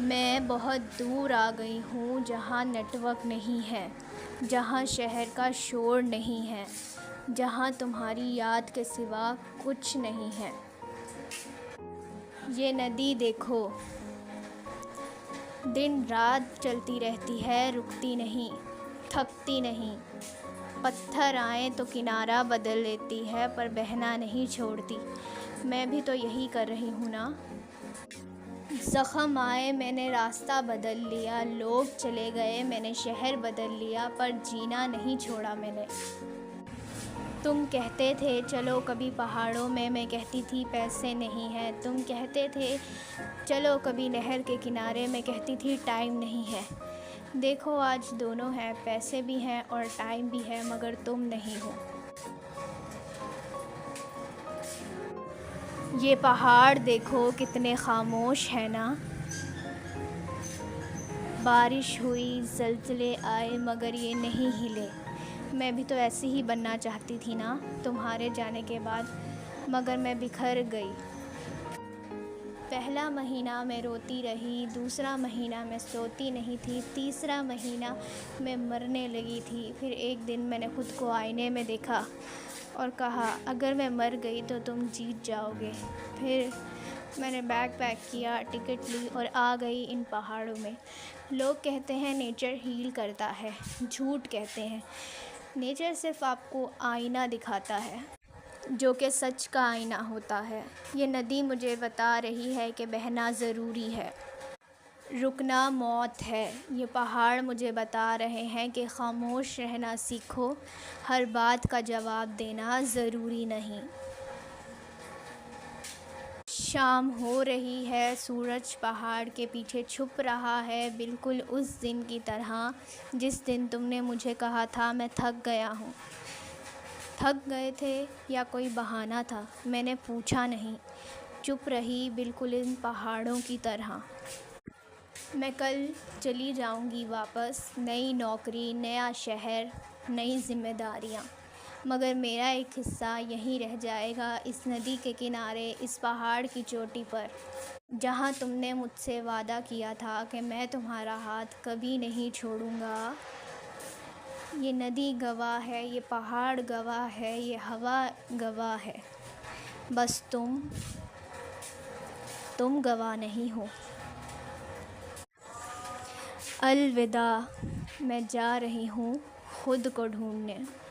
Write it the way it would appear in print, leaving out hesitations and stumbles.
मैं बहुत दूर आ गई हूँ जहाँ नेटवर्क नहीं है, जहाँ शहर का शोर नहीं है, जहाँ तुम्हारी याद के सिवा कुछ नहीं है। ये नदी देखो, दिन रात चलती रहती है, रुकती नहीं, थकती नहीं। पत्थर आए तो किनारा बदल लेती है, पर बहना नहीं छोड़ती। मैं भी तो यही कर रही हूँ ना। ज़ख्म आए मैंने रास्ता बदल लिया, लोग चले गए मैंने शहर बदल लिया, पर जीना नहीं छोड़ा मैंने। तुम कहते थे चलो कभी पहाड़ों में, मैं कहती थी पैसे नहीं है। तुम कहते थे चलो कभी नहर के किनारे, मैं कहती थी टाइम नहीं है। देखो आज दोनों हैं, पैसे भी हैं और टाइम भी है, मगर तुम नहीं हो। ये पहाड़ देखो कितने खामोश है ना। बारिश हुई, ज़लज़ले आए, मगर ये नहीं हिले। मैं भी तो ऐसी ही बनना चाहती थी ना तुम्हारे जाने के बाद, मगर मैं बिखर गई। पहला महीना मैं रोती रही, दूसरा महीना मैं सोती नहीं थी, तीसरा महीना मैं मरने लगी थी। फिर एक दिन मैंने खुद को आईने में देखा और कहा अगर मैं मर गई तो तुम जीत जाओगे। फिर मैंने बैग पैक किया, टिकट ली और आ गई इन पहाड़ों में। लोग कहते हैं नेचर हील करता है, झूठ कहते हैं। नेचर सिर्फ आपको आईना दिखाता है, जो कि सच का आईना होता है। ये नदी मुझे बता रही है कि बहना ज़रूरी है, रुकना मौत है। ये पहाड़ मुझे बता रहे हैं कि खामोश रहना सीखो, हर बात का जवाब देना ज़रूरी नहीं। शाम हो रही है, सूरज पहाड़ के पीछे छुप रहा है, बिल्कुल उस दिन की तरह जिस दिन तुमने मुझे कहा था मैं थक गया हूँ। थक गए थे या कोई बहाना था, मैंने पूछा नहीं, चुप रही बिल्कुल इन पहाड़ों की तरह। मैं कल चली जाऊंगी वापस, नई नौकरी, नया शहर, नई जिम्मेदारियां, मगर मेरा एक हिस्सा यहीं रह जाएगा, इस नदी के किनारे, इस पहाड़ की चोटी पर, जहां तुमने मुझसे वादा किया था कि मैं तुम्हारा हाथ कभी नहीं छोड़ूंगा। ये नदी गवाह है, ये पहाड़ गवाह है, ये हवा गवाह है, बस तुम गवाह नहीं हो। अलविदा, मैं जा रही हूँ खुद को ढूंढने।